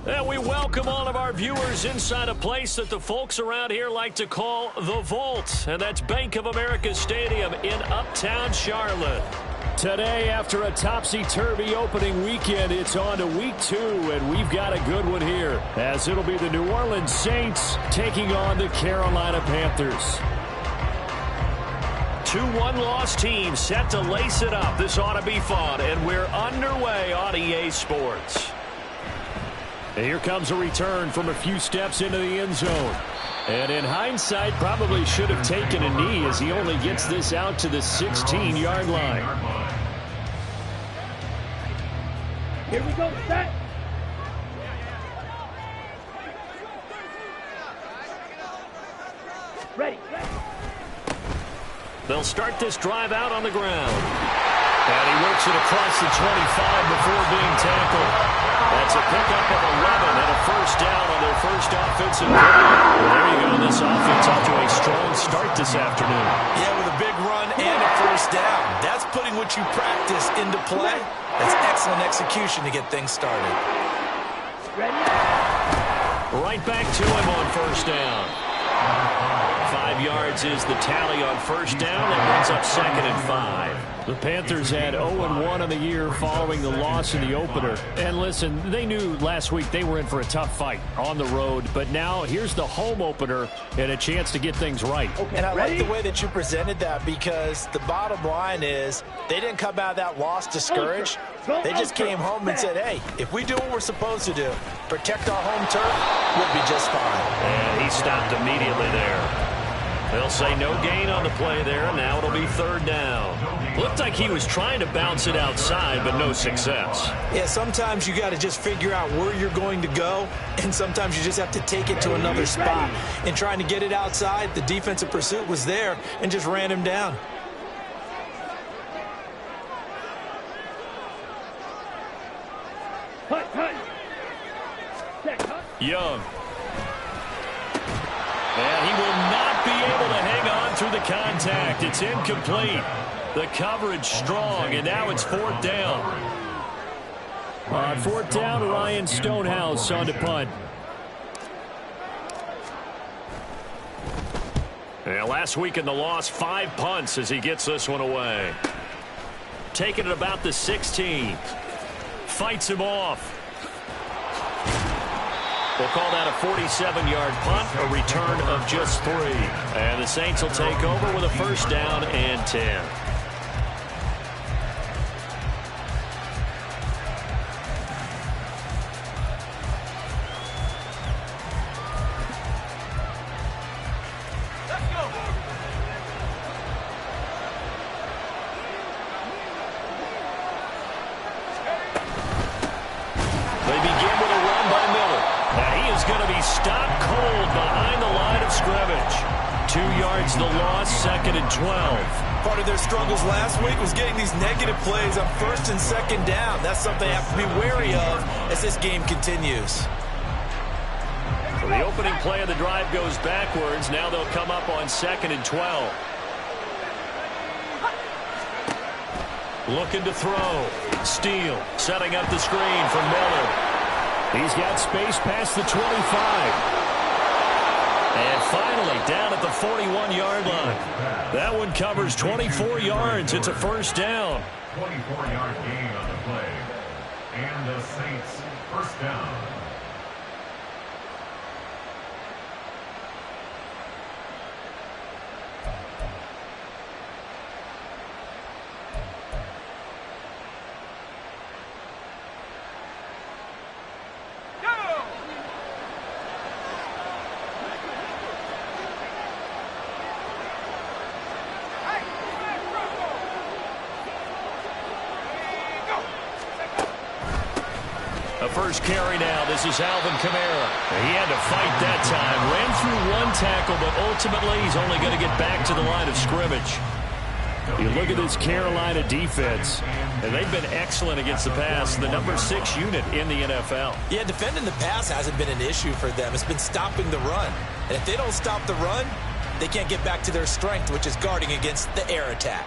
And we welcome all of our viewers inside a place that the folks around here like to call the Vault. And that's Bank of America Stadium in Uptown Charlotte. Today, after a topsy-turvy opening weekend, it's on to week 2, and we've got a good one here, as it'll be the New Orleans Saints taking on the Carolina Panthers. 2 one-loss teams set to lace it up. This ought to be fun, and we're underway on EA Sports. And here comes a return from a few steps into the end zone. And in hindsight, probably should have taken a knee as he only gets this out to the 16-yard line. Here we go, set. Ready. They'll start this drive out on the ground. And he works it across the 25 before being tackled. That's a pickup of 11 and a first down on their first offensive play. Well, there you go. This offense off to a strong start this afternoon. Yeah, with a big run and a first down. That's putting what you practice into play. That's excellent execution to get things started. Ready? Right back to him on first down. 5 yards is the tally on first down. That brings up 2nd and 5. The Panthers had 0-1 on the year following the loss in the opener. And listen, they knew last week they were in for a tough fight on the road. But now here's the home opener and a chance to get things right. Okay, and I like the way that you presented that, because the bottom line is they didn't come out of that loss discouraged. They just came home and said, hey, if we do what we're supposed to do, protect our home turf, we'll be just fine. And he stopped immediately there. They'll say no gain on the play there. Now it'll be 3rd down. Looked like he was trying to bounce it outside, but no success. Yeah, sometimes you got to just figure out where you're going to go, and sometimes you just have to take it to another spot. In trying to get it outside, the defensive pursuit was there and just ran him down. Young. And he will not be able to hang on through the contact. It's incomplete. The coverage strong, and now it's 4th down. On 4th down, Ryan Stonehouse on to punt. And last week in the loss, 5 punts as he gets this one away. Taking it about the 16. Fights him off. We'll call that a 47-yard punt, a return of just 3. And the Saints will take over with a first down and 10. They begin with a run by Miller. He is going to be stopped cold behind the line of scrimmage. 2 yards the loss, 2nd and 12. Part of their struggles last week was getting these negative plays on 1st and 2nd down. That's something they have to be wary of as this game continues. So the opening play of the drive goes backwards. Now they'll come up on 2nd and 12. Looking to throw. Steele setting up the screen for Miller. He's got space past the 25. And finally, down at the 41-yard line. That one covers 24 yards. It's a first down. 24-yard gain on the play. And the Saints first down. First carry now. This is Alvin Kamara. He had to fight that time. Ran through 1 tackle, but ultimately he's only going to get back to the line of scrimmage. You look at this Carolina defense, and they've been excellent against the pass. The number 6 unit in the NFL. Yeah, defending the pass hasn't been an issue for them. It's been stopping the run. And if they don't stop the run, they can't get back to their strength, which is guarding against the air attack.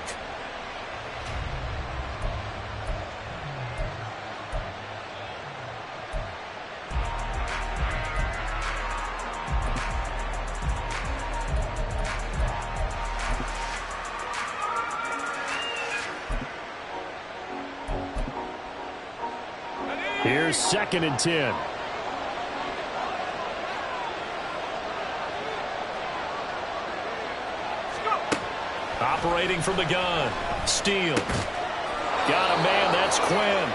Here's 2nd and 10. Operating from the gun. Steele. Got a man, that's Quinn.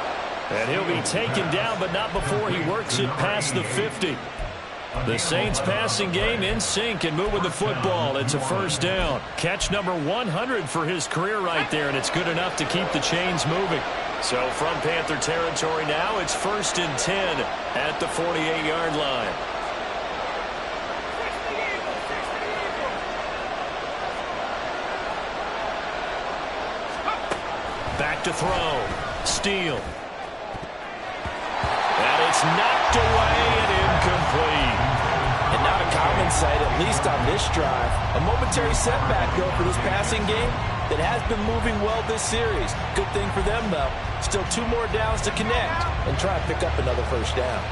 And he'll be taken down, but not before he works it past the 50. The Saints passing game in sync and moving the football. It's a 1st down. Catch number 100 for his career right there, and it's good enough to keep the chains moving. So from Panther territory now, it's 1st and 10 at the 48-yard line. Back to throw. Steele. And it's knocked away and incomplete. And not a common sight, at least on this drive. A momentary setback, though, for this passing game that has been moving well this series. Good thing for them, though. Still 2 more downs to connect and try to pick up another 1st down.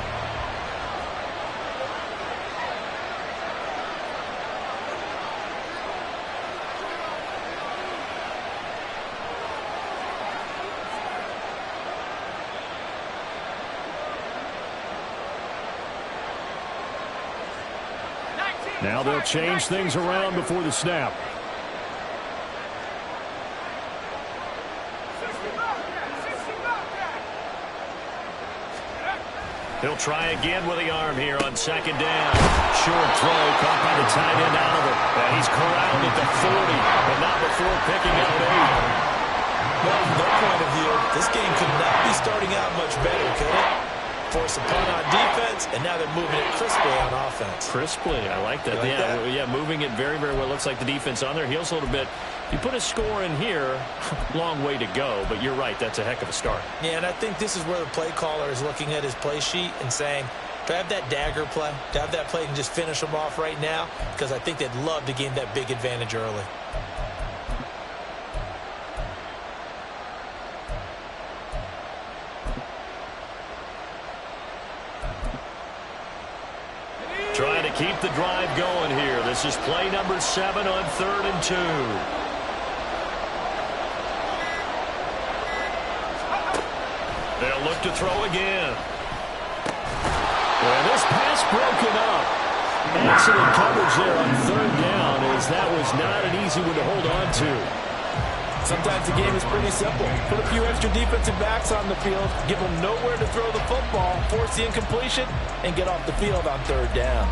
Now they'll change things around before the snap. He'll try again with the arm here on 2nd down. Short throw caught by the tight end Oliver. And he's corralled at the 40, but not before picking up 8. Well, from their point of view, this game could not be starting out much better, could it? Force a punt on defense, and now they're moving it crisply on offense. Crisply, I like that. Yeah, moving it very, very well. Looks like the defense on their heels a little bit. You put a score in here, long way to go, but you're right, that's a heck of a start. Yeah, and I think this is where the play caller is looking at his play sheet and saying, to have that dagger play, to have that play and just finish them off right now, because I think they'd love to gain that big advantage early. Trying to keep the drive going here. This is play number 7 on 3rd and 2. They'll look to throw again. And this pass broken up. Excellent coverage there on 3rd down, as that was not an easy one to hold on to. Sometimes the game is pretty simple. Put a few extra defensive backs on the field, give them nowhere to throw the football, force the incompletion, and get off the field on 3rd down.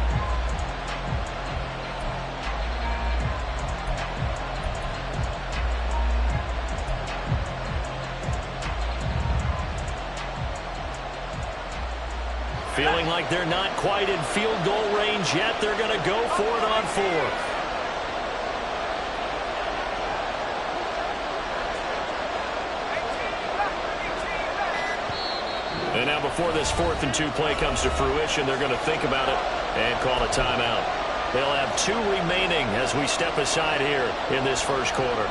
Feeling like they're not quite in field goal range yet. They're going to go for it on 4th. And now before this 4th and 2 play comes to fruition, they're going to think about it and call a timeout. They'll have 2 remaining as we step aside here in this 1st quarter.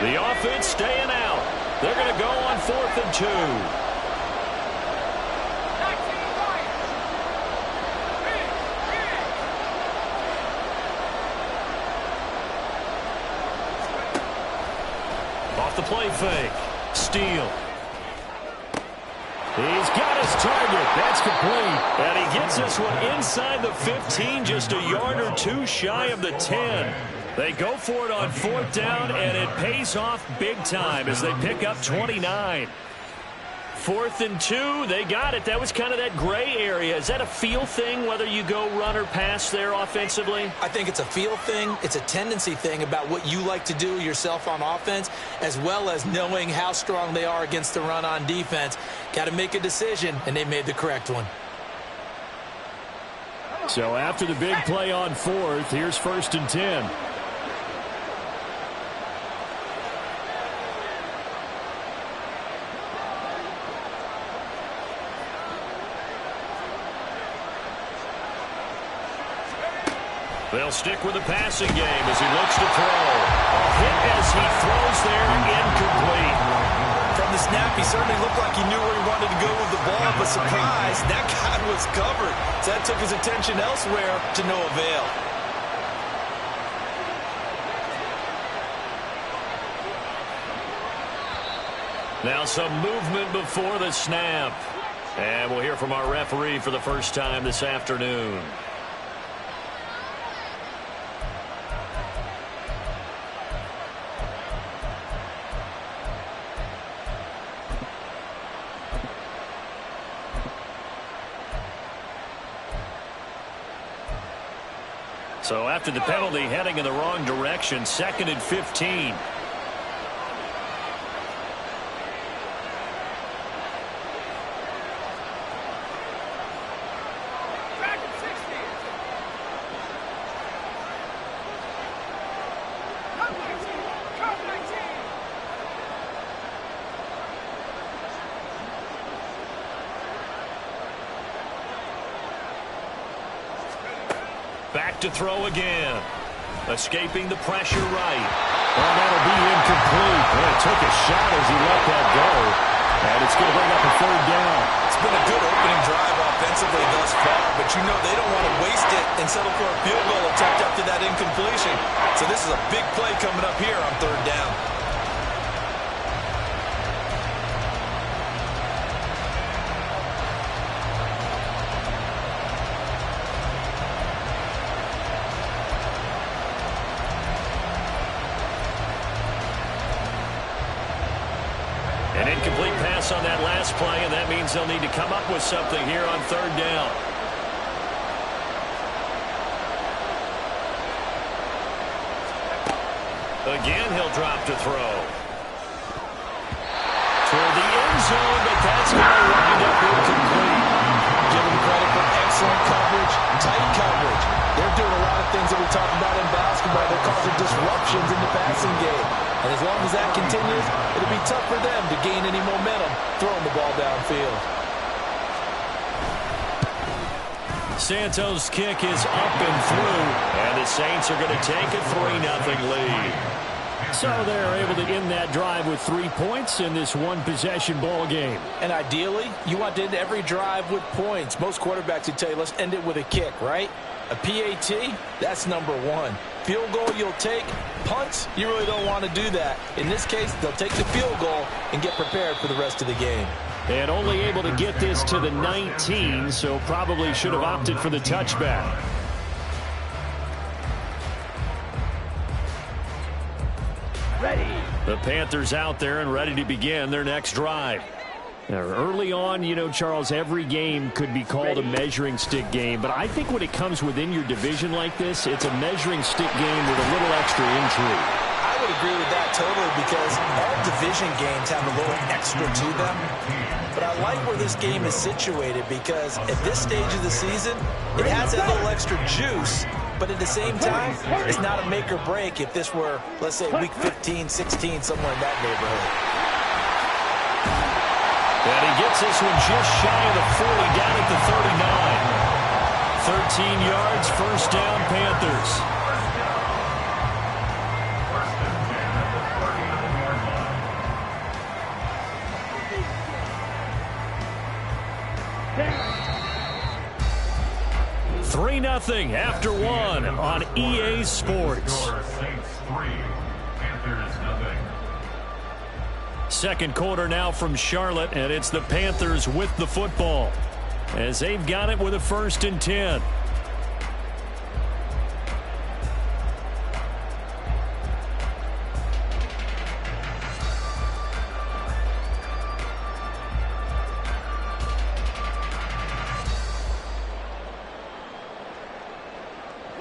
The offense staying out. They're going to go on 4th and 2. Off the play fake. Steele. He's got his target. That's complete. And he gets this one inside the 15, just a yard or 2 shy of the 10. They go for it on 4th down, and it pays off big time as they pick up 29. 4th and 2, they got it. That was kind of that gray area. Is that a feel thing, whether you go run or pass there offensively? I think it's a feel thing. It's a tendency thing about what you like to do yourself on offense, as well as knowing how strong they are against the run on defense. Got to make a decision, and they made the correct one. So after the big play on 4th, here's 1st and 10. They'll stick with the passing game as he looks to throw. A hit as he throws there, incomplete. From the snap, he certainly looked like he knew where he wanted to go with the ball, but surprise, that guy was covered. So that took his attention elsewhere to no avail. Now some movement before the snap. And we'll hear from our referee for the first time this afternoon. So after the penalty, heading in the wrong direction, 2nd and 15. Back to throw again. Escaping the pressure right. Well, that'll be incomplete. Well, it took a shot as he let that go. And it's going to bring up a 3rd down. It's been a good opening drive offensively thus far, but you know they don't want to waste it and settle for a field goal attempt after that incompletion. So this is a big play coming up here on 3rd down. An incomplete pass on that last play, and that means they'll need to come up with something here on 3rd down. Again, he'll drop to throw. Toward the end zone, but that's going to wind up incomplete. Give them credit for excellent coverage, tight coverage. They're doing a lot of things that we talk about in basketball. They're causing disruptions in the passing game. And as long as that continues, it'll be tough for them to gain any momentum throwing the ball downfield. Santos' kick is up and through, and the Saints are going to take a 3-0 lead. So they're able to end that drive with 3 points in this one-possession ball game. And ideally, you want to end every drive with points. Most quarterbacks would tell you, let's end it with a kick, right? A PAT, that's number 1. Field goal you'll take. Punts, you really don't want to do that. In this case, they'll take the field goal and get prepared for the rest of the game. And only able to get this to the 19, so probably should have opted for the touchback. Ready. The Panthers out there and ready to begin their next drive. Now, early on, you know, Charles, every game could be called a measuring stick game, but I think when it comes within your division like this, it's a measuring stick game with a little extra intrigue. I would agree with that totally because all division games have a little extra to them. But I like where this game is situated because at this stage of the season, it has that little extra juice, but at the same time, it's not a make or break if this were, let's say, week 15, 16, somewhere in that neighborhood. And he gets this one just shy of the 40, down at the 39. 13 yards, 1st down, Panthers. Three 3-0 after 1 on EA Sports. Second quarter now from Charlotte, and it's the Panthers with the football as they've got it with a 1st and 10.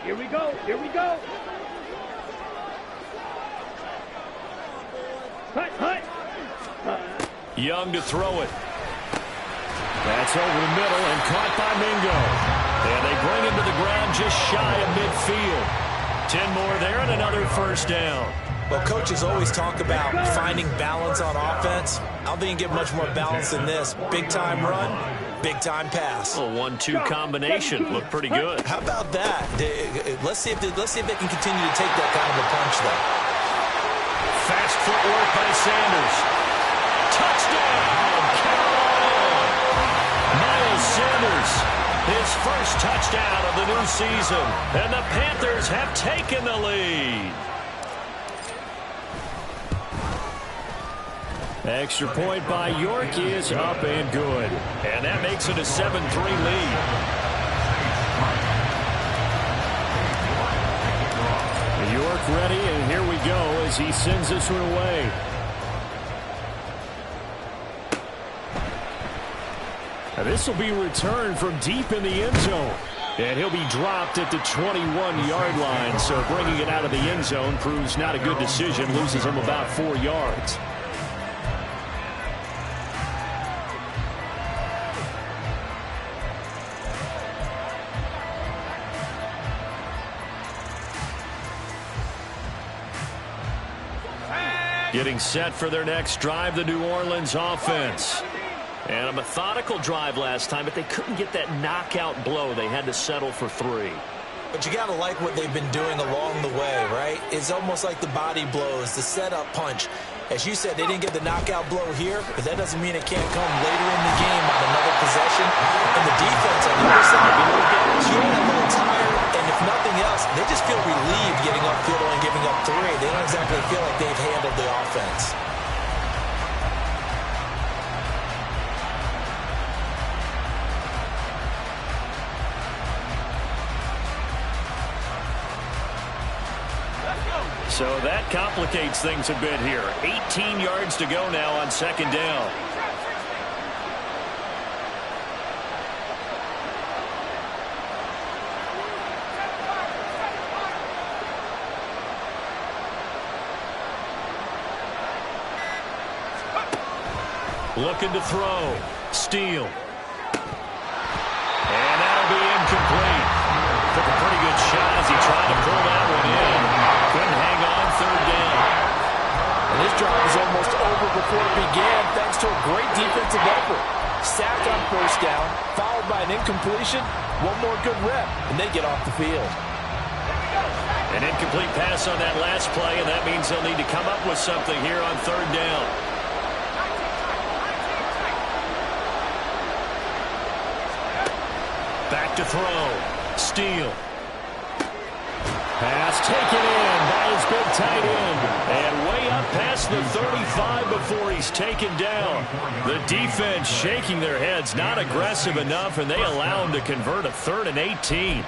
Here we go. Here we go. Hut, hut. Young to throw it. That's over the middle and caught by Mingo. And they bring him to the ground just shy of midfield. 10 more there and another 1st down. Well, coaches always talk about finding balance on offense. I don't think you get much more balance than this. Big-time run, big-time pass. A 1-2 combination. Looked pretty good. How about that? Let's see if they can continue to take that kind of a punch, though. Fast footwork by Sanders. Touchdown, Carolina! Miles Sanders, his first touchdown of the new season. And the Panthers have taken the lead. Extra point by York is up and good. And that makes it a 7-3 lead. York ready, and here we go as he sends this one away. Now this will be returned from deep in the end zone. And he'll be dropped at the 21-yard line. So bringing it out of the end zone proves not a good decision. Loses him about 4 yards. Getting set for their next drive, the New Orleans offense. And a methodical drive last time, but they couldn't get that knockout blow. They had to settle for 3. But you got to like what they've been doing along the way, right? It's almost like the body blows, the setup punch. As you said, they didn't get the knockout blow here, but that doesn't mean it can't come later in the game on another possession. And the defense on the other side, feeling a little tired, and if nothing else, they just feel relieved getting upfield and giving up 3. They don't exactly feel like they've handled the offense. So that complicates things a bit here. 18 yards to go now on second down. Looking to throw. Steele. And that'll be incomplete. Took a pretty good shot as he tried to pull that one in. Couldn't hang on third down. And this drive was almost over before it began thanks to a great defensive effort. Sack on first down, followed by an incompletion, one more good rep, and they get off the field. An incomplete pass on that last play, and that means they'll need to come up with something here on third down. Back to throw. Steele. Pass taken in by his big tight end. And way up past the 35 before he's taken down. The defense shaking their heads, not aggressive enough, and they allow him to convert a 3rd and 18.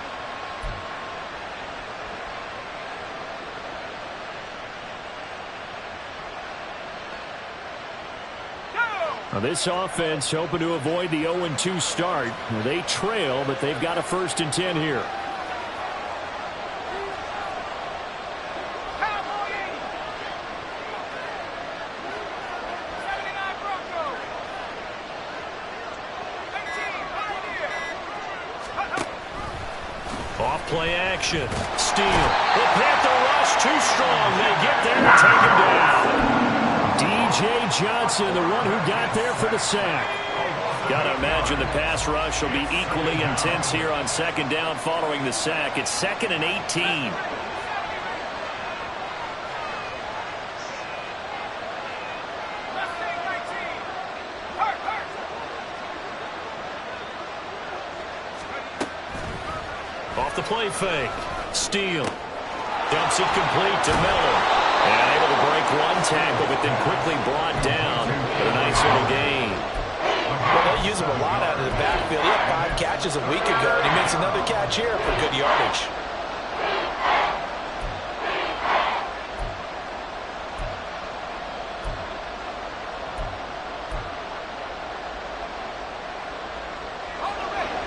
Now this offense hoping to avoid the 0-2 start. They trail, but they've got a 1st and 10 here. Off-play action. Steele. The Panther rush too strong. They get there and take him down. D.J. Johnson, the one who got there for the sack. Got to imagine the pass rush will be equally intense here on second down following the sack. It's 2nd and 18. Off the play fake. Steele. Dumps it complete to Miller. And able to break one tackle, but then quickly brought down for a nice little gain. Well, they use him a lot out of the backfield. He had 5 catches a week ago, and he makes another catch here for good yardage.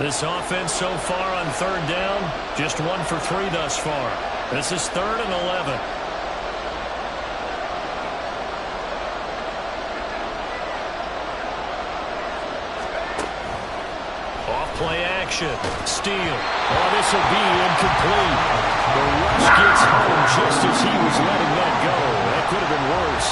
This offense so far on third down, just 1 for 3 thus far. This is 3rd and 11. Off-play action. Steele. Oh, this will be incomplete. The rush gets home just as he was letting that go. That could have been worse.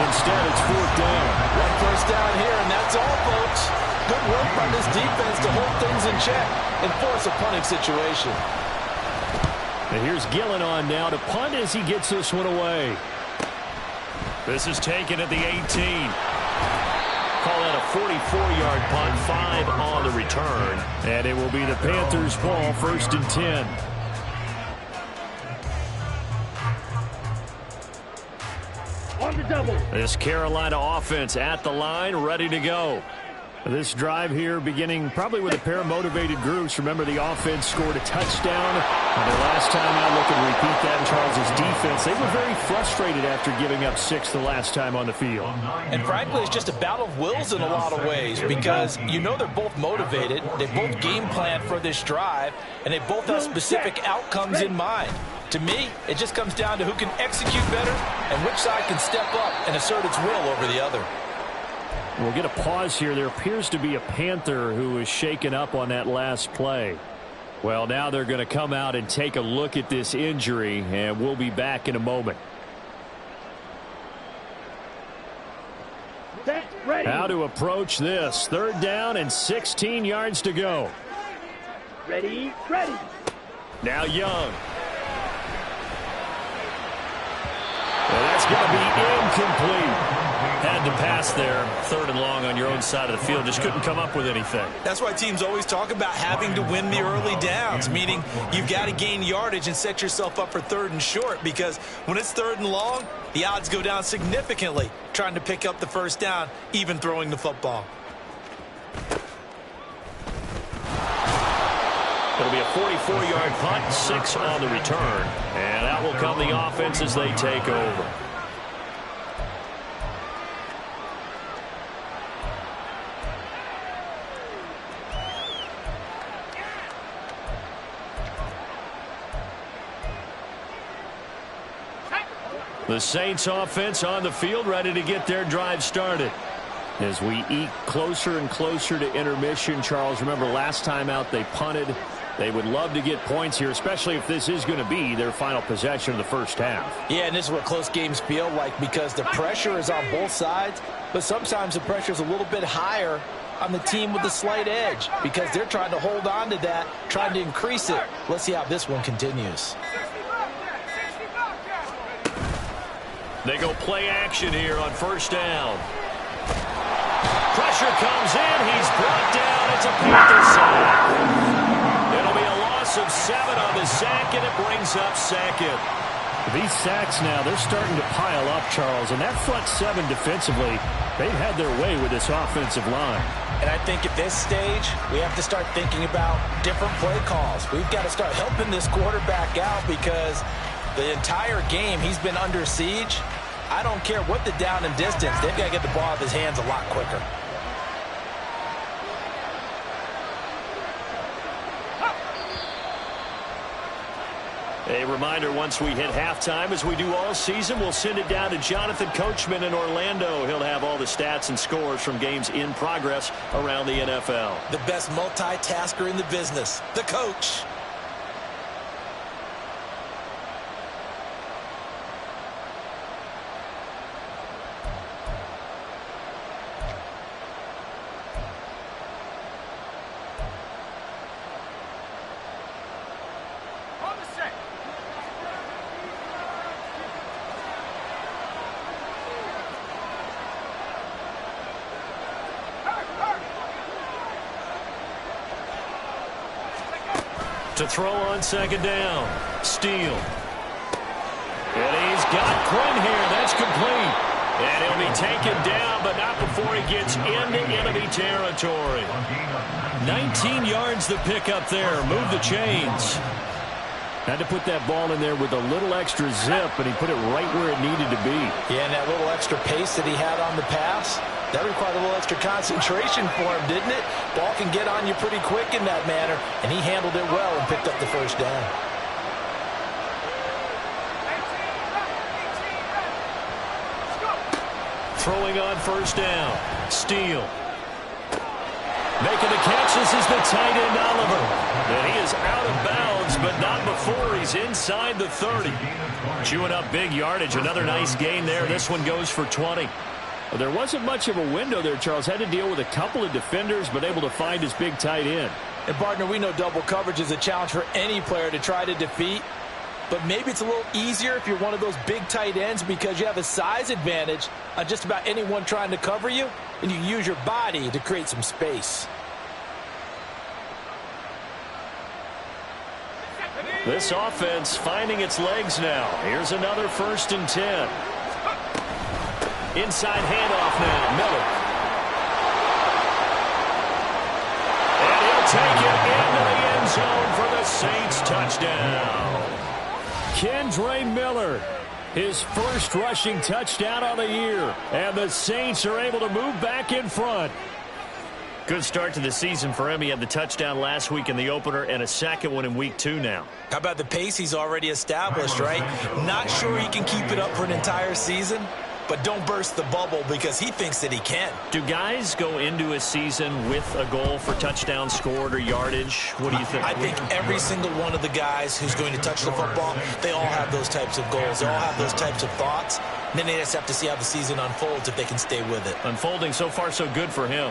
Instead, it's 4th down. 1 first down here, and that's all, folks. Good work by this defense to hold things in check and force a punting situation. And here's Gillen on now to punt as he gets this one away. This is taken at the 18. call that a 44-yard punt, 5 on the return. And it will be the Panthers' ball, 1st and 10. On the double. This Carolina offense at the line, ready to go. This drive here beginning probably with a pair of motivated groups. Remember, the offense scored a touchdown. And the last time out, look and repeat that in Charles's defense. They were very frustrated after giving up 6 the last time on the field. And frankly, it's just a battle of wills in a lot of ways because you know they're both motivated. They both game plan for this drive, and they both have specific outcomes in mind. To me, it just comes down to who can execute better and which side can step up and assert its will over the other. We'll get a pause here. There appears to be a Panther who is shaken up on that last play. Well, now they're going to come out and take a look at this injury, and we'll be back in a moment. Set, ready. How to approach this. 3rd down and 16 yards to go. Ready, ready. Now Young. Well, that's going to be incomplete. Had to pass there, 3rd and long on your own side of the field. Just couldn't come up with anything. That's why teams always talk about having to win the early downs, meaning you've got to gain yardage and set yourself up for 3rd and short, because when it's 3rd and long, the odds go down significantly trying to pick up the 1st down, even throwing the football. It'll be a 44-yard punt, 6 on the return. And out will come the offense as they take over. The Saints offense on the field, ready to get their drive started. As we eke closer and closer to intermission, Charles, remember last time out they punted. They would love to get points here, especially if this is going to be their final possession of the 1st half. Yeah, and this is what close games feel like because the pressure is on both sides, but sometimes the pressure is a little bit higher on the team with the slight edge because they're trying to hold on to that, trying to increase it. Let's see how this one continues. They go play action here on 1st down. Pressure comes in. He's brought down. It's a Panther sack. It'll be a loss of 7 on the sack, and it brings up 2nd. These sacks now, they're starting to pile up, Charles. And that front 7 defensively, they've had their way with this offensive line. And I think at this stage, we have to start thinking about different play calls. We've got to start helping this quarterback out because the entire game he's been under siege. I don't care what the down and distance. They've got to get the ball out of his hands a lot quicker. A reminder, once we hit halftime, as we do all season, we'll send it down to Jonathan Coachman in Orlando. He'll have all the stats and scores from games in progress around the NFL. The best multitasker in the business, the coach. To throw on 2nd down. Steele. And he's got Quinn here. That's complete. And he'll be taken down, but not before he gets into enemy territory. 19 yards the pickup there. Move the chains. Had to put that ball in there with a little extra zip, and he put it right where it needed to be. Yeah, and that little extra pace that he had on the pass, that required a little extra concentration for him, didn't it? Ball can get on you pretty quick in that manner, and he handled it well and picked up the 1st down. Throwing on 1st down. Steele. Making the catch. This is the tight end, Oliver. And he is out of bounds, but not before he's inside the 30. Chewing up big yardage. Another nice gain there. This one goes for 20. Well, there wasn't much of a window there, Charles. Had to deal with a couple of defenders, but able to find his big tight end. And, partner, we know double coverage is a challenge for any player to try to defeat. but maybe it's a little easier if you're one of those big tight ends because you have a size advantage on just about anyone trying to cover you, and you use your body to create some space. This offense finding its legs now. Here's another 1st and 10. Inside handoff now, Miller. And he'll take it into the end zone for the Saints touchdown. Kendre Miller, his first rushing touchdown on the year. And the Saints are able to move back in front. Good start to the season for him. He had the touchdown last week in the opener and a second one in week 2 now. How about the pace he's already established, right? Not sure he can keep it up for an entire season, but don't burst the bubble because he thinks that he can. Do guys go into a season with a goal for touchdown scored or yardage? What do you think? I think every single one of the guys who's going to touch the football, they all have those types of goals. They all have those types of thoughts. And then they just have to see how the season unfolds if they can stay with it. Unfolding so far so good for him.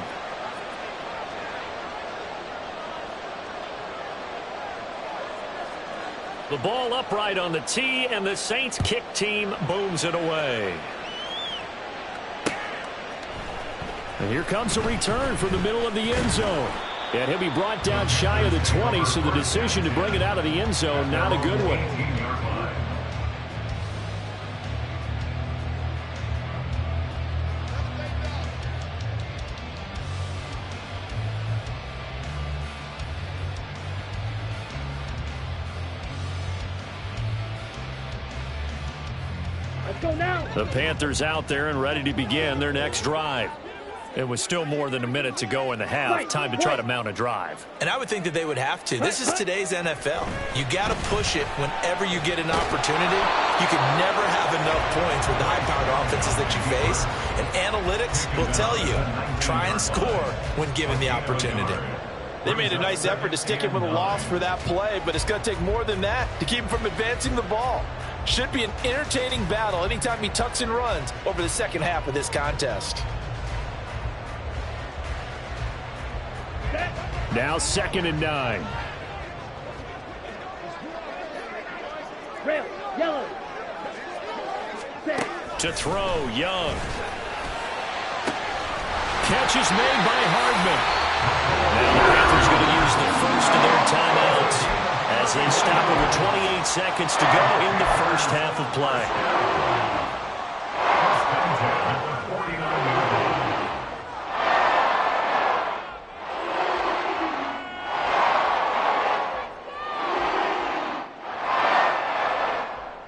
The ball upright on the tee, and the Saints kick team booms it away. And here comes a return from the middle of the end zone. And he'll be brought down shy of the 20, so the decision to bring it out of the end zone, not a good one. Let's go now. The Panthers out there and ready to begin their next drive. It was still more than a minute to go in the half. Time to try to mount a drive. And I would think that they would have to. This is today's NFL. You got to push it whenever you get an opportunity. You can never have enough points with the high-powered offenses that you face. And analytics will tell you, try and score when given the opportunity. They made a nice effort to stick him with a loss for that play, but it's going to take more than that to keep him from advancing the ball. Should be an entertaining battle anytime he tucks and runs over the second half of this contest. Now 2nd and 9. Rail, yellow. Set. To throw, Young. Catch is made by Hardman. Now the Panthers going to use the first of their timeouts as they stop over 28 seconds to go in the first half of play.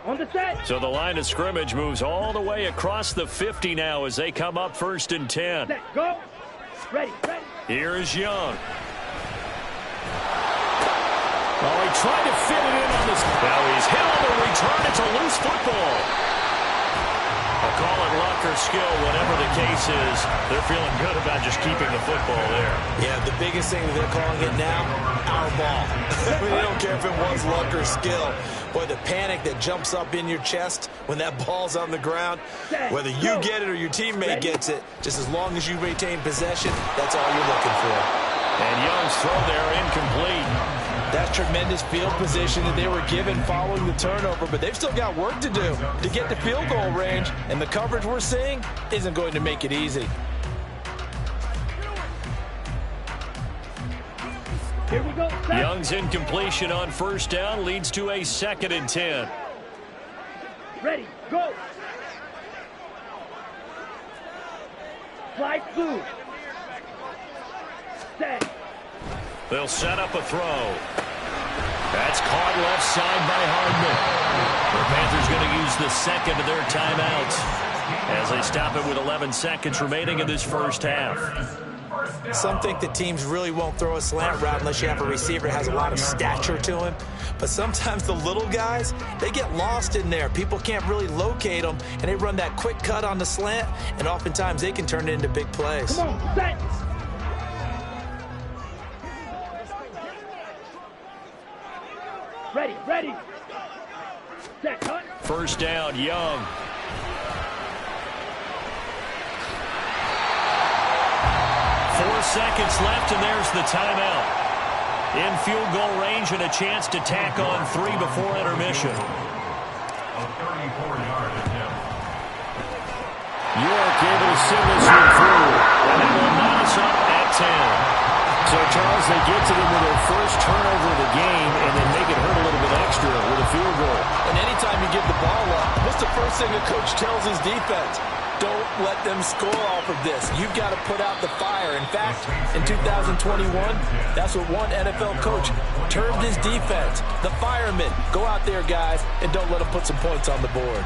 On the set. So the line of scrimmage moves all the way across the 50 now as they come up 1st and 10. Set. Go. Ready. Ready. Here is Young. Oh, he tried to fit it in on this. Now he's hit on the return. It's a loose football. I'll call it luck or skill, whatever the case is. They're feeling good about just keeping the football there. Yeah, the biggest thing that they're calling it now, our ball. I mean, they don't care if it was luck or skill. Boy, the panic that jumps up in your chest when that ball's on the ground, whether you get it or your teammate gets it, just as long as you retain possession, that's all you're looking for. And Young's throw there incomplete. That's tremendous field position that they were given following the turnover, but they've still got work to do to get to field goal range, and the coverage we're seeing isn't going to make it easy. Here we go. Set. Young's incompletion on 1st down leads to a 2nd and 10. Ready. Go. Fly through. Set. They'll set up a throw. That's caught left side by Hardman. The Panthers going to use the second of their timeouts as they stop it with 11 seconds remaining in this first half. Some think that teams really won't throw a slant route unless you have a receiver that has a lot of stature to him. But sometimes the little guys, they get lost in there. People can't really locate them, and they run that quick cut on the slant, and oftentimes they can turn it into big plays. Come on. Set. Ready. Ready. Set. Cut. 1st down, Young. Four seconds left, and there's the timeout. in field goal range and a chance to tack on 3 before intermission. A 34-yard attempt. York able to send this one through, and that will knot us up at 10. So, Charles, they get to them with their first turnover of the game and then make it hurt a little bit extra with a field goal. And anytime you give the ball up, what's the first thing a coach tells his defense? Don't let them score off of this. You've got to put out the fire. In fact, in 2021, that's what one NFL coach termed his defense. The firemen. Go out there, guys, and don't let them put some points on the board.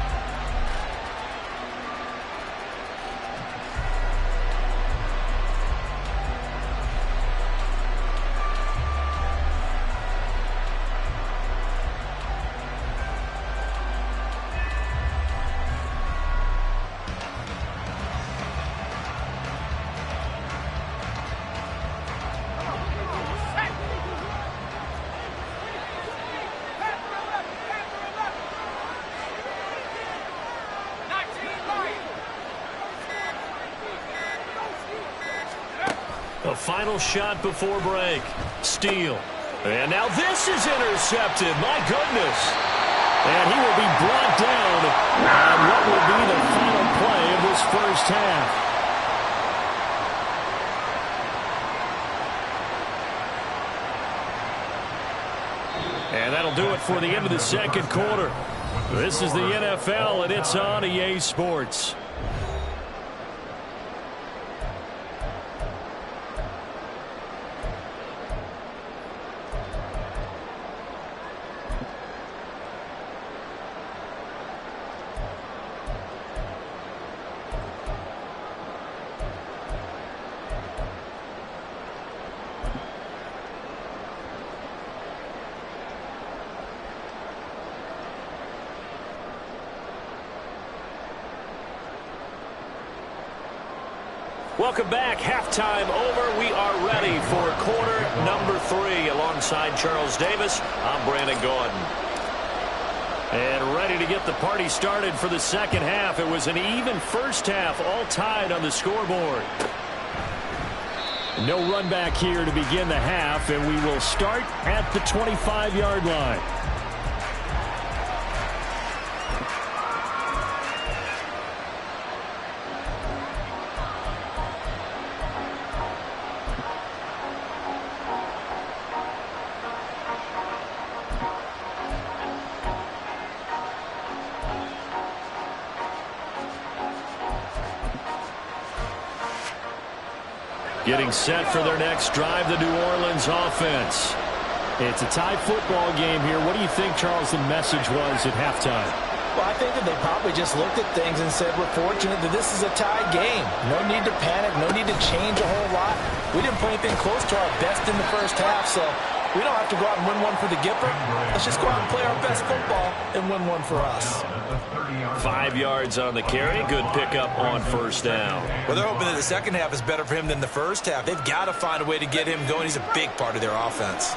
A final shot before break. Steele. And now this is intercepted. My goodness. And he will be brought down on what will be the final play of this first half. And that'll do it for the end of the second quarter. This is the NFL, and it's on EA Sports. Welcome back. Halftime over. We are ready for quarter number 3. Alongside Charles Davis, I'm Brandon Gordon. And ready to get the party started for the second half. It was an even first half, all tied on the scoreboard. No run back here to begin the half, and we will start at the 25-yard line. Getting set for their next drive, the New Orleans offense. It's a tie football game here. What do you think, Charles, the message was at halftime? Well, I think that they probably just looked at things and said, we're fortunate that this is a tie game. No need to panic, no need to change a whole lot. We didn't play anything close to our best in the first half, so we don't have to go out and win one for the Gipper. Let's just go out and play our best football and win one for us. 5 yards on the carry. Good pickup on first down. Well, they're hoping that the second half is better for him than the first half. They've got to find a way to get him going. He's a big part of their offense.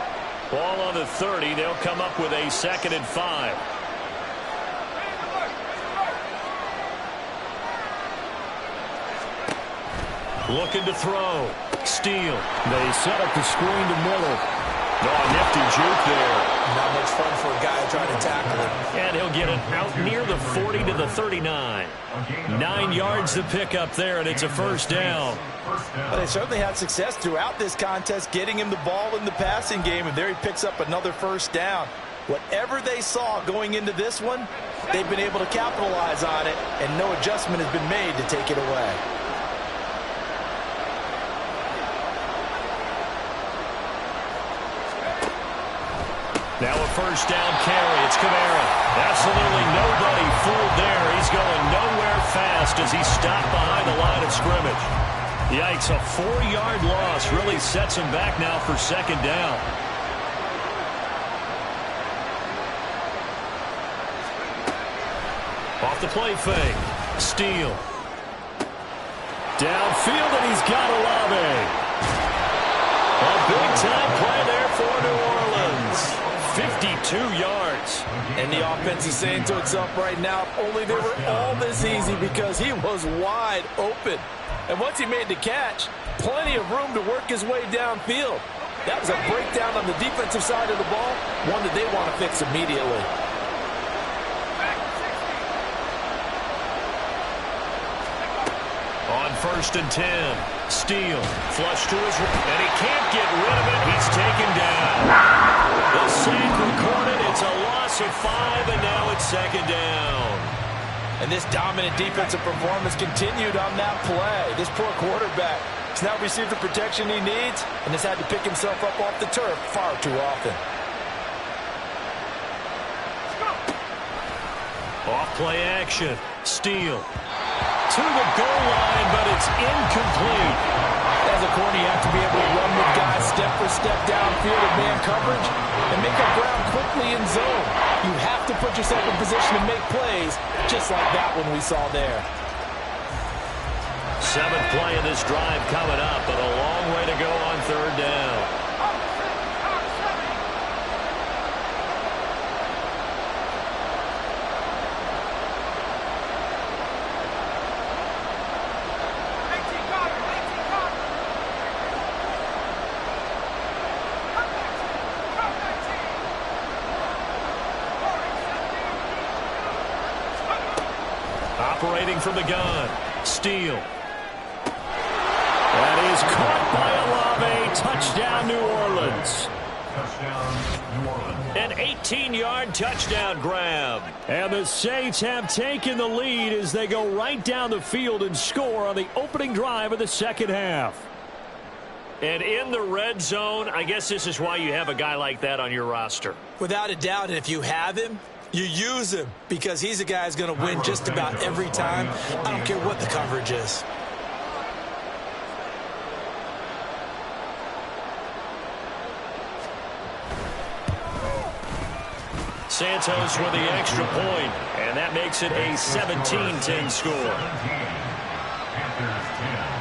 Ball on the 30. They'll come up with a 2nd and 5. Looking to throw. Steele. They set up the screen to Miller. Oh, nifty juke there. Not much fun for a guy trying to tackle him. And he'll get it out near the 40 to the 39. 9 yards to pick up there, and it's a first down. But they certainly had success throughout this contest getting him the ball in the passing game, and there he picks up another first down. Whatever they saw going into this one, they've been able to capitalize on it, and no adjustment has been made to take it away. Now a first down carry. It's Kamara. Absolutely nobody fooled there. He's going nowhere fast as he's stopped behind the line of scrimmage. Yikes, a 4-yard loss really sets him back now for second down. Off the play fake. Steele. Downfield, and he's got Olave. A big-time play there for New Orleans. 52 yards. And the offense is saying to itself right now, if only they were all this easy, because he was wide open. And once he made the catch, plenty of room to work his way downfield. That was a breakdown on the defensive side of the ball, one that they want to fix immediately. On 1st and 10, Steele, flush to his right, and he can't get rid of it. He's taken down. The sack recorded. It's a loss of 5, and now it's 2nd down. And this dominant defensive performance continued on that play. This poor quarterback has now received the protection he needs and has had to pick himself up off the turf far too often. Off play action. Steele to the goal line, but it's incomplete. As a corner, you have to be able to run with guys step for step downfield in man coverage and make up ground quickly in zone. You have to put yourself in position to make plays, just like that one we saw there. 7th play of this drive coming up, but a long way to go on 3rd down. Operating from the gun, Steele. That is caught by Olave. Touchdown, New Orleans. Touchdown, New Orleans. An 18-yard touchdown grab. And the Saints have taken the lead as they go right down the field and score on the opening drive of the 2nd half. And in the red zone, I guess this is why you have a guy like that on your roster. Without a doubt, and if you have him, you use him because he's a guy who's going to win just about every time. I don't care what the coverage is. Santos with the extra point, and that makes it a 17-10 score. 17. Panthers 10.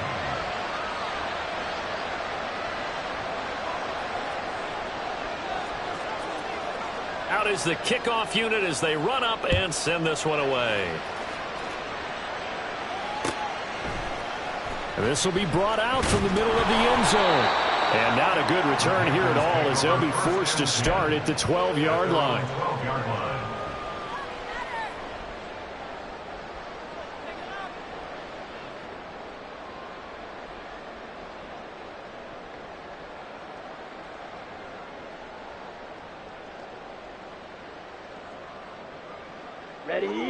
Out is the kickoff unit as they run up and send this one away. This will be brought out from the middle of the end zone. And not a good return here at all as they'll be forced to start at the 12-yard line. 12-yard line.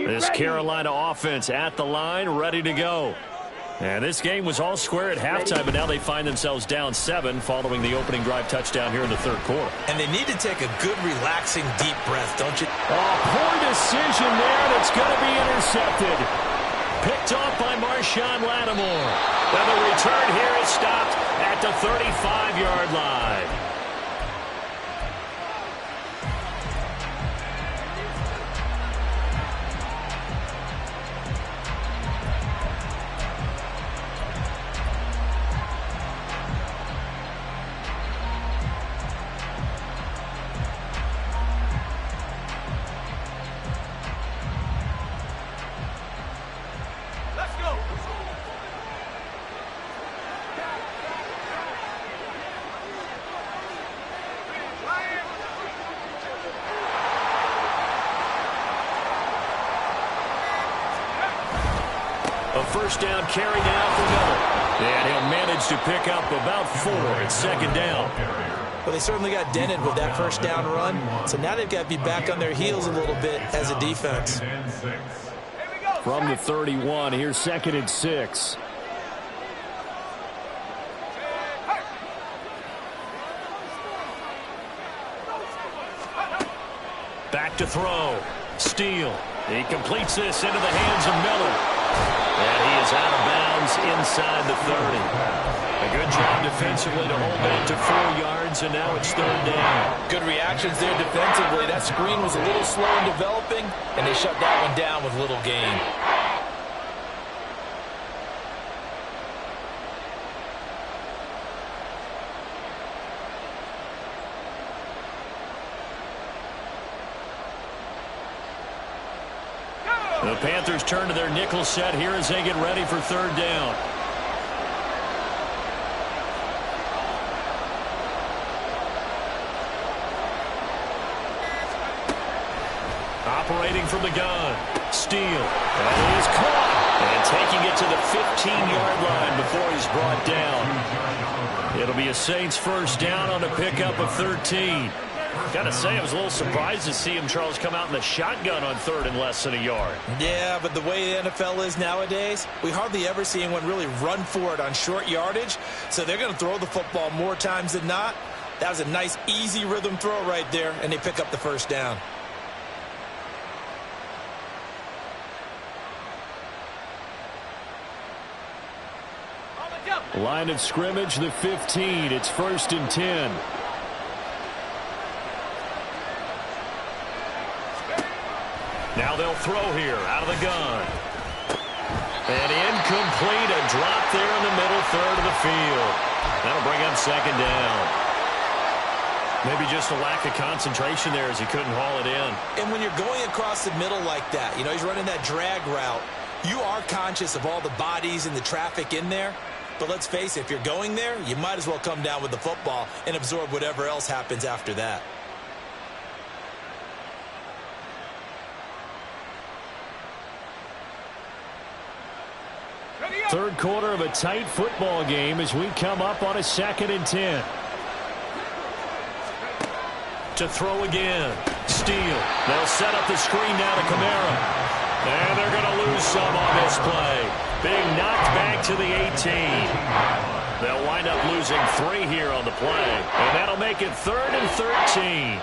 This Carolina offense at the line, ready to go. And this game was all square at halftime, but now they find themselves down 7 following the opening drive touchdown here in the 3rd quarter. And they need to take a good, relaxing, deep breath, don't you? Oh, poor decision there. That's going to be intercepted. Picked off by Marshawn Lattimore. And the return here is stopped at the 35-yard line. A first down carry now for Miller. And he'll manage to pick up about 4 at 2nd down. Well, they certainly got dented with that first down run. So now they've got to be back on their heels a little bit as a defense. From the 31, here's 2nd and 6. Back to throw. Steele. He completes this into the hands of Miller. And he is out of bounds inside the 30. A good job defensively to hold that to 4 yards, and now it's 3rd down. Good reactions there defensively. That screen was a little slow in developing, and they shut that one down with little gain. The Panthers turn to their nickel set here as they get ready for 3rd down. Operating from the gun. Steele. That is caught. And taking it to the 15-yard line before he's brought down. It'll be a Saints first down on a pickup of 13. Got to say, I was a little surprised to see him, Charles, come out in the shotgun on third and less than a yard. Yeah, but the way the NFL is nowadays, we hardly ever see anyone really run for it on short yardage. So they're going to throw the football more times than not. That was a nice, easy rhythm throw right there, and they pick up the first down. Line of scrimmage, the 15. It's 1st and 10. Now they'll throw here out of the gun. And incomplete, a drop there in the middle third of the field. That'll bring up second down. Maybe just a lack of concentration there as he couldn't haul it in. And when you're going across the middle like that, you know, he's running that drag route, you are conscious of all the bodies and the traffic in there. But let's face it, if you're going there, you might as well come down with the football and absorb whatever else happens after that. Third quarter of a tight football game as we come up on a 2nd and 10. To throw again. Steele. They'll set up the screen down to Kamara. And they're going to lose some on this play. Being knocked back to the 18. They'll wind up losing 3 here on the play. And that'll make it 3rd and 13.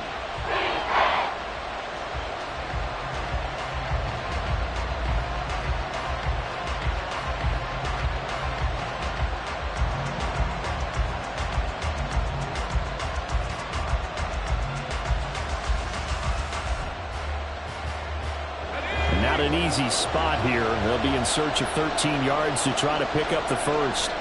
Not an easy spot here. They'll be in search of 13 yards to try to pick up the first.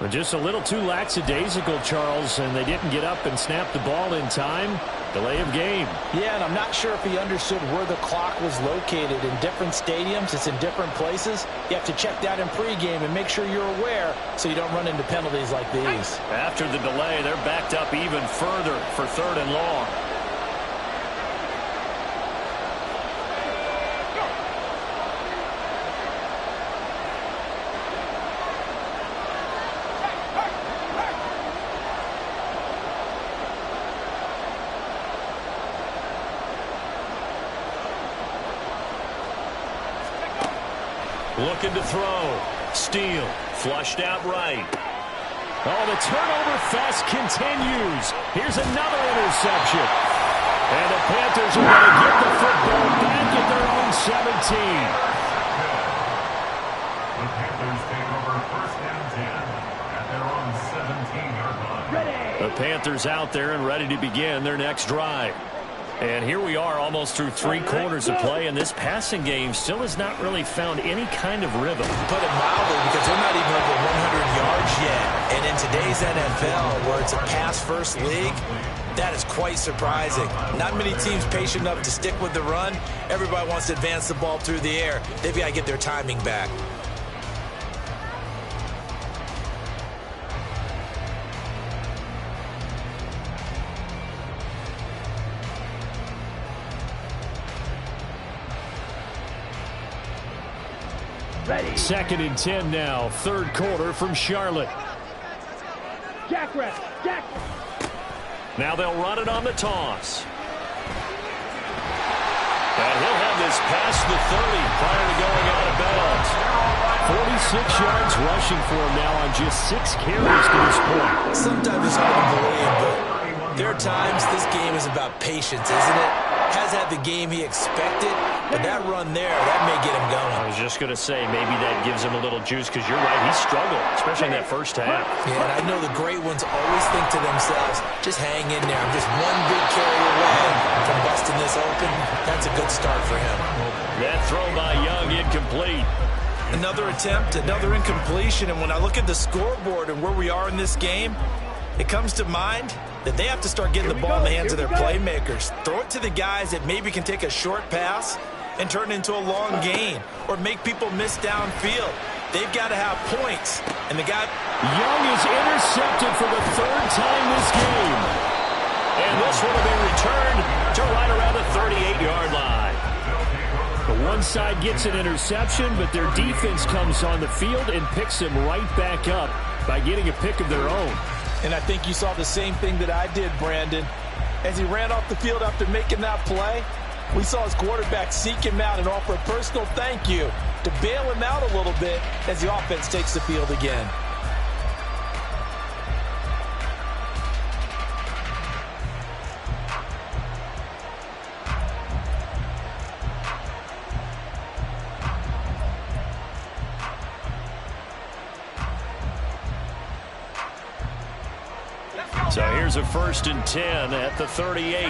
But just a little too lackadaisical, Charles, and they didn't get up and snap the ball in time. Delay of game. Yeah, and I'm not sure if he understood where the clock was located. In different stadiums, it's in different places. You have to check that in pregame and make sure you're aware so you don't run into penalties like these. After the delay, they're backed up even further for 3rd and long. Looking to throw. Steele. Flushed out right. Oh, the turnover fest continues. Here's another interception. And the Panthers are going to get the football back at their own 17. The Panthers take over 1st and 10 at their own 17-yard line. Ready. The Panthers out there and ready to begin their next drive. And here we are almost through 3 quarters of play, and this passing game still has not really found any kind of rhythm. Put it mildly, because they're not even over 100 yards yet. And in today's NFL, where it's a pass-first league, that is quite surprising. Not many teams patient enough to stick with the run. Everybody wants to advance the ball through the air. They've got to get their timing back. Ready. 2nd and 10 now. 3rd quarter from Charlotte. Jackrabbit. Jack. Now they'll run it on the toss. And he'll have this past the 30 prior to going out of bounds. 46 yards rushing for him now on just 6 carries to this point. Sometimes it's hard to believe, but there are times this game is about patience, isn't it? Has had the game he expected, but that run there, that may get him going. I was just going to say, maybe that gives him a little juice, because you're right, he struggled, especially in that first half. Yeah, and I know the great ones always think to themselves, just hang in there. I'm just one big carry away from busting this open. That's a good start for him. That throw by Young incomplete. Another attempt, another incompletion, and when I look at the scoreboard and where we are in this game, it comes to mind that they have to start getting the ball in the hands of their playmakers. Throw it to the guys that maybe can take a short pass and turn it into a long gain or make people miss downfield. they've got to have points. And the guy... Young is intercepted for the third time this game. And this one will be returned to right around the 38-yard line. The one side gets an interception, but their defense comes on the field and picks him right back up by getting a pick of their own. And I think you saw the same thing that I did, Brandon. As he ran off the field after making that play, we saw his quarterback seek him out and offer a personal thank you to bail him out a little bit as the offense takes the field again. So here's a 1st and 10 at the 38.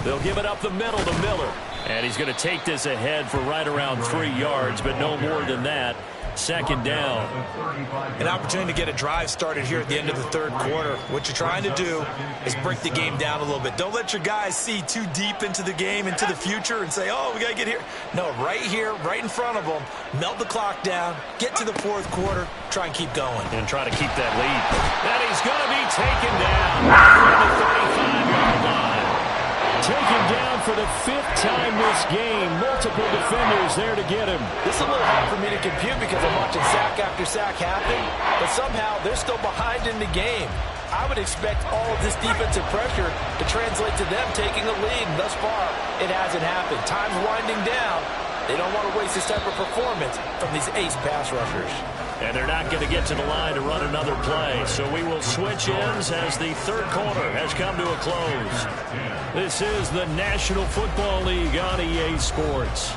They'll give it up the middle to Miller. And he's going to take this ahead for right around 3 yards, but no more than that. 2nd down. An opportunity to get a drive started here at the end of the 3rd quarter. What you're trying to do is break the game down a little bit. Don't let your guys see too deep into the game, into the future, and say, oh, we got to get here. No, right here, right in front of them, melt the clock down, get to the 4th quarter, try and keep going. And try to keep that lead. And he's going to be taken down from the 35-yard line. Taken down for the 5th time this game. Multiple defenders there to get him. This is a little hard for me to compute because I'm watching sack after sack happen, but somehow they're still behind in the game. I would expect all of this defensive pressure to translate to them taking a lead. And thus far, it hasn't happened. Time's winding down. They don't want to waste this type of performance from these ace pass rushers. And they're not going to get to the line to run another play. So we will switch ends as the 3rd quarter has come to a close. This is the National Football League on EA Sports.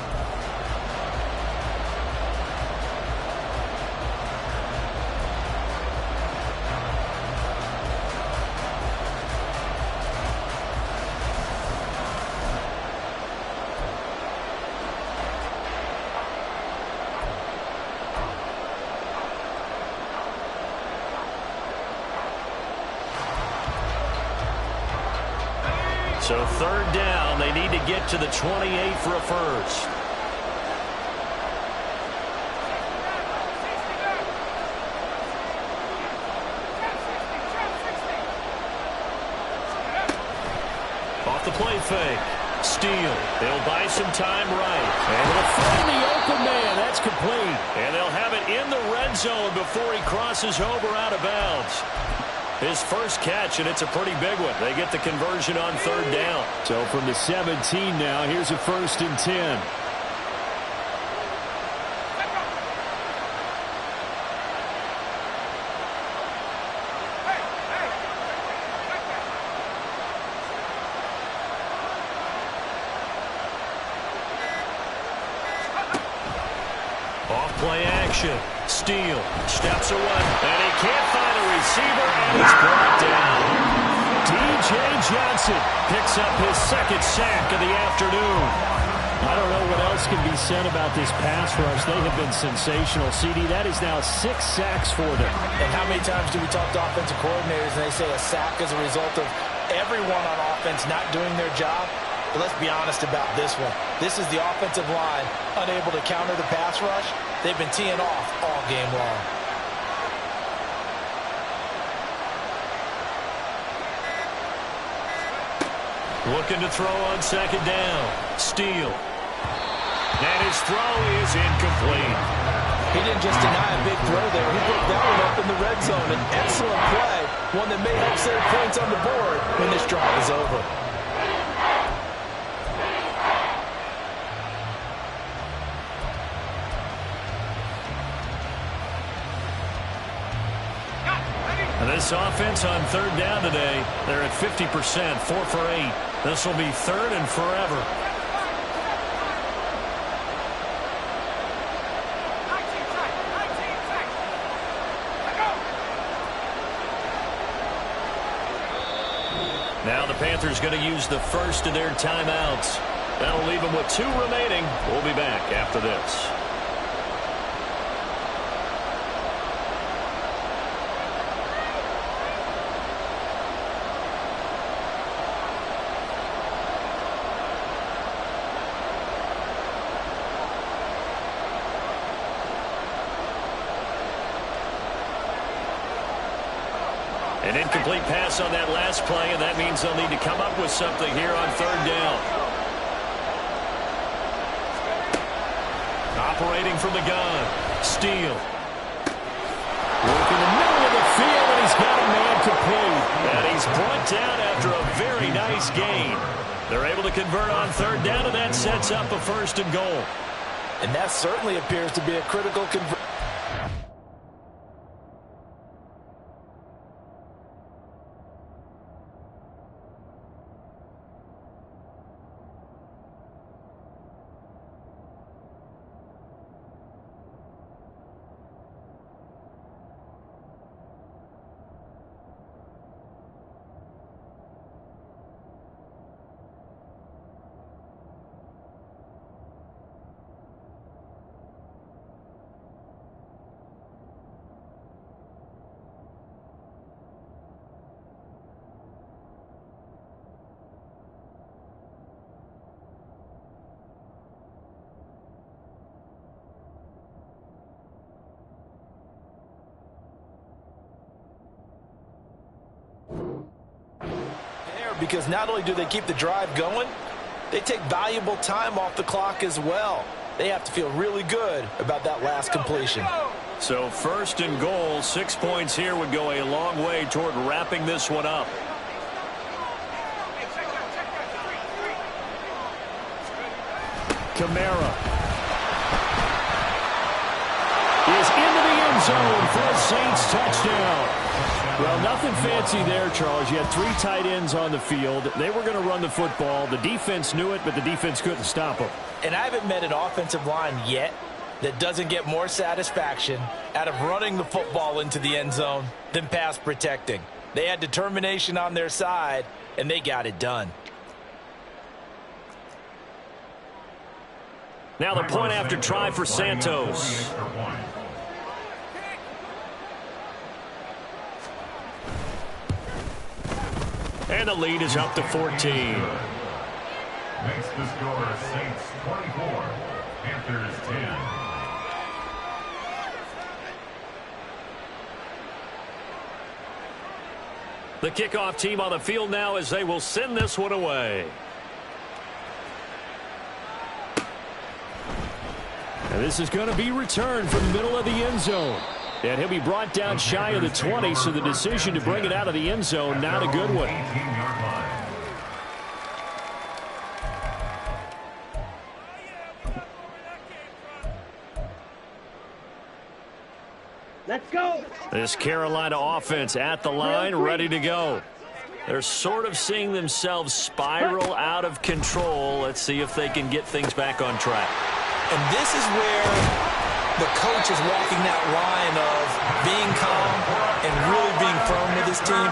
So 3rd down, they need to get to the 28 for a first. Off the play fake. Steele. They'll buy some time right. And they'll find the open man. That's complete. And they'll have it in the red zone before he crosses over out of bounds. His first catch, and it's a pretty big one. They get the conversion on 3rd down. So from the 17 now, here's a 1st and 10. Off-play action. Steele steps away, and he can't find a receiver, and he's brought down. D.J. Johnson picks up his 2nd sack of the afternoon. I don't know what else can be said about this pass rush. They have been sensational. CD, that is now 6 sacks for them. And how many times do we talk to offensive coordinators and they say a sack is a result of everyone on offense not doing their job? But let's be honest about this one. This is the offensive line unable to counter the pass rush. They've been teeing off all game long. Looking to throw on 2nd down. Steele. And his throw is incomplete. He didn't just deny a big throw there. He broke that one up in the red zone. An excellent play. One that may help save points on the board when this drive is over. And this offense on 3rd down today, they're at 50%, 4 for 8. This will be 3rd and forever. Now the Panthers going to use the first of their timeouts. That'll leave them with 2 remaining. We'll be back after this. An incomplete pass on that last play, and that means they'll need to come up with something here on third down. Operating from the gun. Steele. Work in the middle of the field, and he's got a man complete. And he's brought down after a very nice gain. They're able to convert on third down, and that sets up a 1st and goal. And that certainly appears to be a critical conversion. Because not only do they keep the drive going, they take valuable time off the clock as well. They have to feel really good about that last completion. So 1st and goal, 6 points here would go a long way toward wrapping this one up. Kamara is into the end zone for a Saints touchdown. Well, nothing fancy there, Charles. You had 3 tight ends on the field. They were going to run the football. The defense knew it, but the defense couldn't stop them. And I haven't met an offensive line yet that doesn't get more satisfaction out of running the football into the end zone than pass protecting. They had determination on their side, and they got it done. Now the point after try for Santos. And the lead is up to 14. Makes the score Saints 24, Panthers 10. The kickoff team on the field now as they will send this one away. And this is going to be returned from the middle of the end zone. And he'll be brought down shy of the 20, so the decision to bring it out of the end zone, not a good one. Let's go. This Carolina offense at the line, ready to go. They're sort of seeing themselves spiral out of control. Let's see if they can get things back on track. And this is where the coach is walking that line of being calm and really being firm with his team.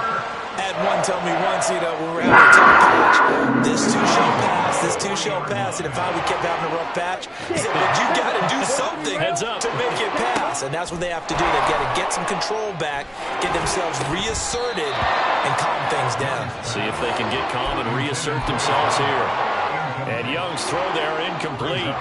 Had one tell me once, when we were having a tough patch, this too shall pass, this too shall pass. And if we kept having a rough patch, he said, but you got to do something to make it pass. And that's what they have to do. They've got to get some control back, get themselves reasserted, and calm things down. See if they can get calm and reassert themselves here. And Young's throw there incomplete.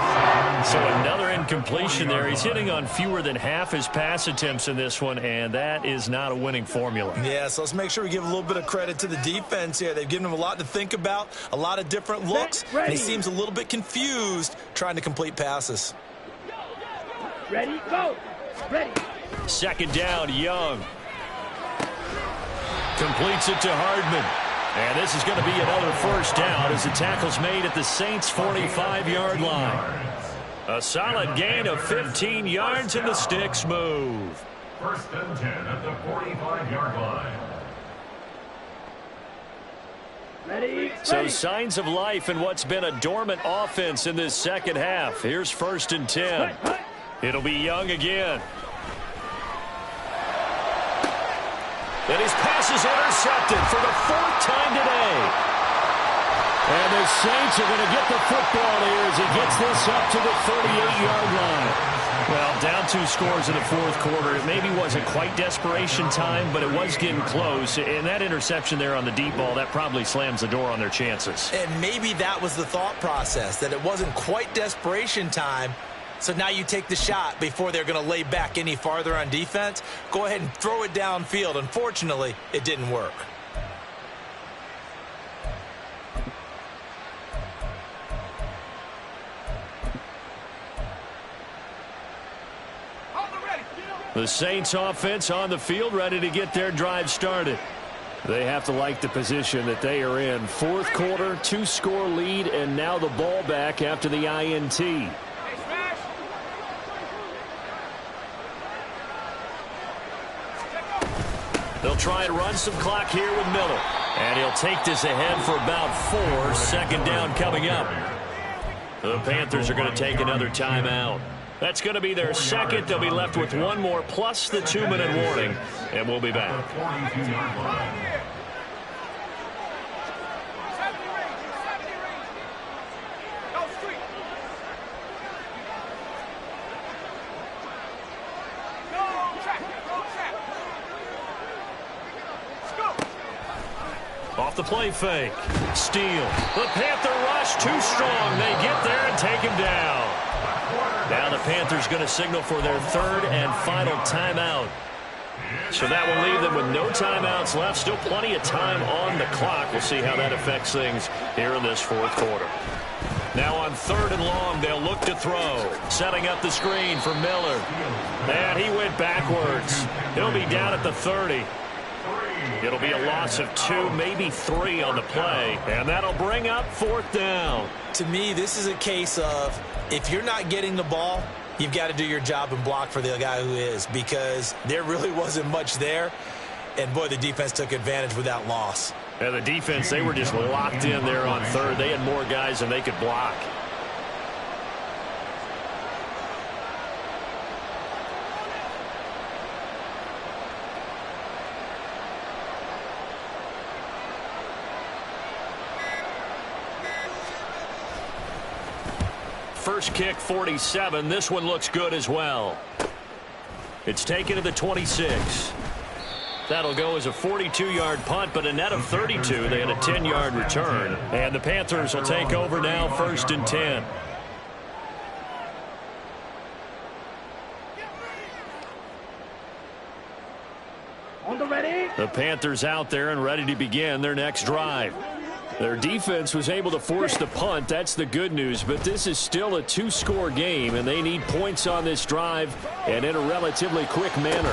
So another incompletion there. He's hitting on fewer than half his pass attempts in this one, and that is not a winning formula. Yeah, so let's make sure we give a little bit of credit to the defense here. They've given him a lot to think about, a lot of different looks, and he seems a little bit confused trying to complete passes. Ready, go. Ready. 2nd down, Young. Completes it to Hardman. And this is going to be another 1st down as the tackle's made at the Saints' 45-yard line. A solid gain of 15 yards and the sticks move. 1st and 10 at the 45-yard line. Ready. So signs of life in what's been a dormant offense in this second half. Here's 1st and 10. It'll be Young again. And his pass is intercepted for the 4th time today. And the Saints are going to get the football here as he gets this up to the 38-yard line. Well, down 2 scores in the 4th quarter. It maybe wasn't quite desperation time, but it was getting close. And that interception there on the deep ball, that probably slams the door on their chances. And maybe that was the thought process, that it wasn't quite desperation time, So now you take the shot before they're going to lay back any farther on defense. Go ahead and throw it downfield. Unfortunately, it didn't work. The Saints offense on the field, ready to get their drive started. They have to like the position that they are in. Fourth quarter, 2-score lead, and now the ball back after the INT. They'll try and run some clock here with Miller. And he'll take this ahead for about 4. Second down coming up. The Panthers are going to take another timeout. That's going to be their second. They'll be left with one more plus the 2-minute warning. And we'll be back. Off the play fake. Steal. The Panther rush too strong. They get there and take him down. Now the Panthers going to signal for their third and final timeout. So that will leave them with no timeouts left. Still plenty of time on the clock. We'll see how that affects things here in this fourth quarter. Now on third and long, they'll look to throw. Setting up the screen for Miller. And he went backwards. He'll be down at the 30. It'll be a loss of 2, maybe 3 on the play. And that'll bring up fourth down. To me, this is a case of if you're not getting the ball, you've got to do your job and block for the guy who is, because there really wasn't much there. And, boy, the defense took advantage with that loss. And the defense, they were just locked in there on third. They had more guys than they could block. First kick, 47. This one looks good as well. It's taken to the 26. That'll go as a 42-yard punt, but a net of 32. They had a 10-yard return. And the Panthers will take over now, 1st and 10. On the ready. The Panthers out there and ready to begin their next drive. Their defense was able to force the punt. That's the good news. But this is still a 2-score game, and they need points on this drive and in a relatively quick manner.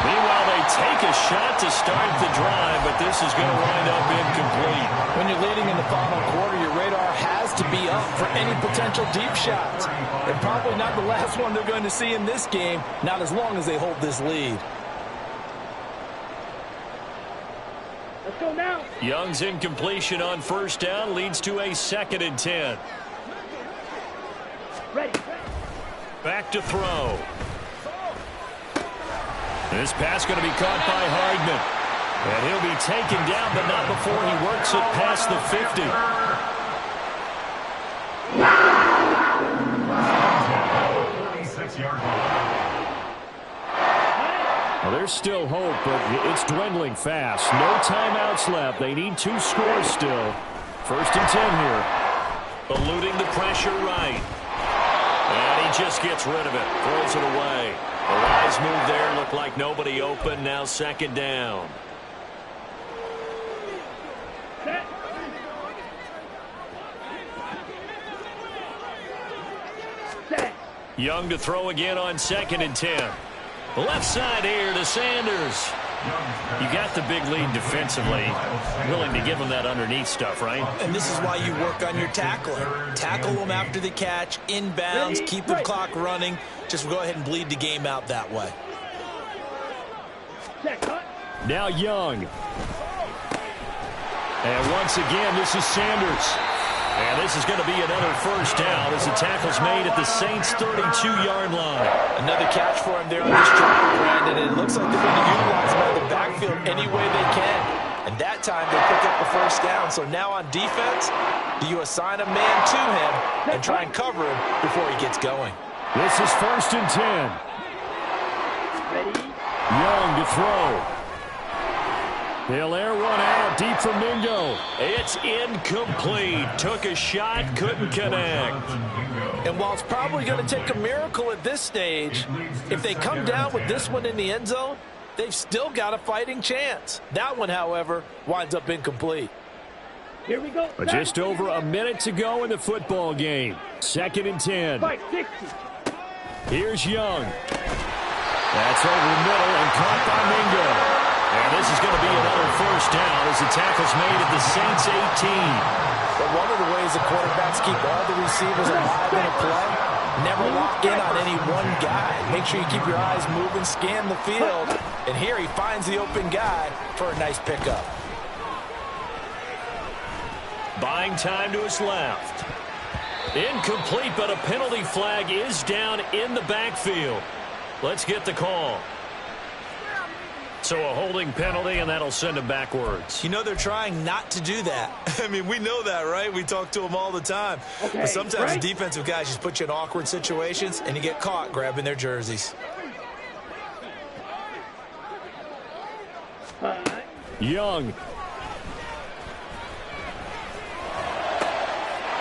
Meanwhile, they take a shot to start the drive, but this is going to wind up incomplete. When you're leading in the final quarter, your radar has to be up for any potential deep shots. And probably not the last one they're going to see in this game, not as long as they hold this lead. Let's go now. Young's incompletion on first down leads to a 2nd and 10. Ready. Back to throw. This pass going to be caught by Hardman. And he'll be taken down, but not before he works it past the 50. Well, there's still hope, but it's dwindling fast. No timeouts left. They need 2 scores still. 1st and 10 here. Eluding the pressure right. And he just gets rid of it. Throws it away. A wise move there. Looked like nobody open. Now 2nd down. Set. Set. Young to throw again on 2nd and 10. Left side here to Sanders. You got the big lead defensively. Willing to give them that underneath stuff, right? And this is why you work on your tackling. Tackle them after the catch, inbounds, keep the clock running. Just go ahead and bleed the game out that way. Set. Cut. Now Young. And once again, this is Sanders. And this is going to be another first down as the tackle's made at the Saints' 32-yard line. Another catch for him there on this drive, Brandon. And it looks like they're going to utilize him out of the backfield any way they can. And that time they pick up the first down. So now on defense, do you assign a man to him and try and cover him before he gets going? This is 1st and 10. Ready. Young to throw. He'll air one out deep from Mingo. It's incomplete. Took a shot, couldn't connect. And while it's probably going to take a miracle at this stage, if they come down with this one in the end zone, they've still got a fighting chance. That one, however, winds up incomplete. Here we go. But just over a minute to go in the football game. 2nd and 10. Fight 60. Here's Young. That's over the middle and caught by Mingo. And this is going to be another first down as the tackle's made at the Saints 18. But one of the ways the quarterbacks keep all the receivers alive in a play, never lock in on any one guy. Make sure you keep your eyes moving, scan the field. And here he finds the open guy for a nice pickup. Buying time to his left. Incomplete, but a penalty flag is down in the backfield. Let's get the call. So a holding penalty, and that'll send him backwards. You know they're trying not to do that. I mean, we know that, right? We talk to them all the time. Okay, but sometimes right? the defensive guys just put you in awkward situations, and you get caught grabbing their jerseys. Young.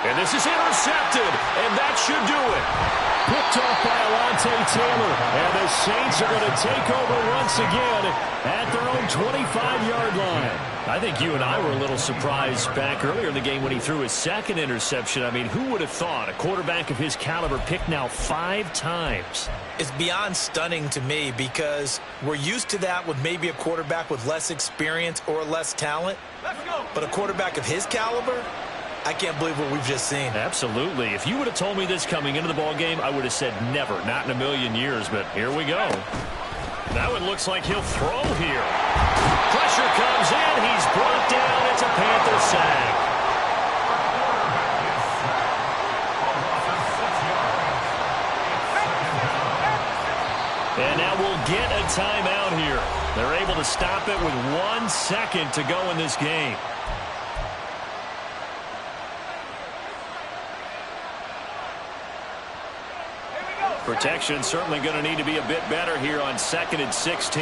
And this is intercepted, and that should do it. Picked off by Alontae Taylor, and the Saints are going to take over once again at their own 25-yard line. I think you and I were a little surprised back earlier in the game when he threw his 2nd interception. I mean, who would have thought a quarterback of his caliber picked now 5 times? It's beyond stunning to me because we're used to that with maybe a quarterback with less experience or less talent. But a quarterback of his caliber, I can't believe what we've just seen. Absolutely. If you would have told me this coming into the ballgame, I would have said never, not in a million years, but here we go. That one looks like he'll throw here. Pressure comes in. He's brought down. It's a Panther sack. And now we'll get a timeout here. They're able to stop it with 1 second to go in this game. Protection certainly going to need to be a bit better here on 2nd and 16.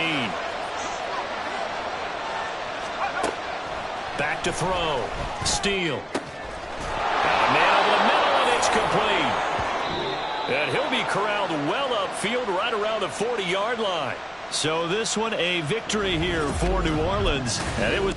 Back to throw. Steele. Got a man over the middle, and it's complete. And he'll be corralled well upfield right around the 40-yard line. So this one a victory here for New Orleans. And it was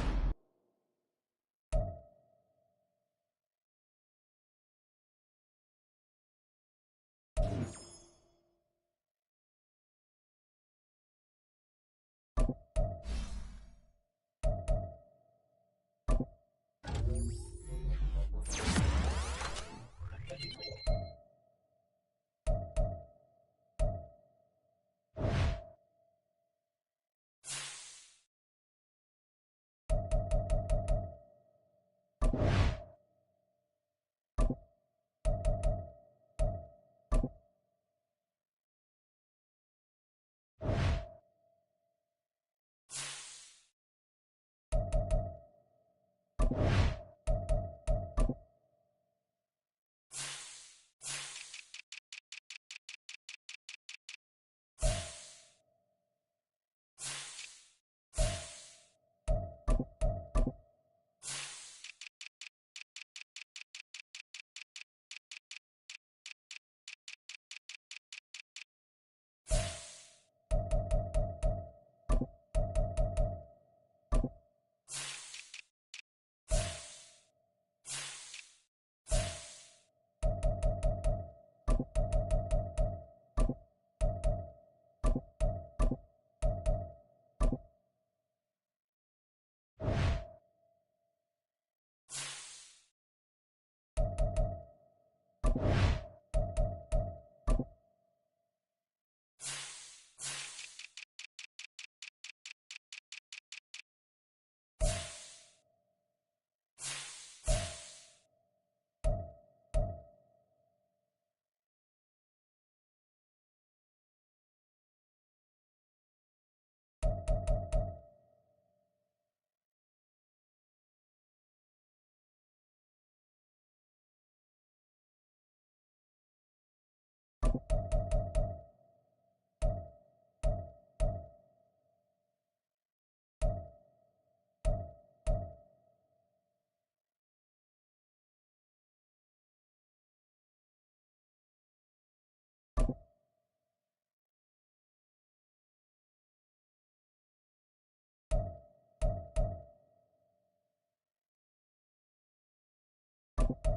Bye.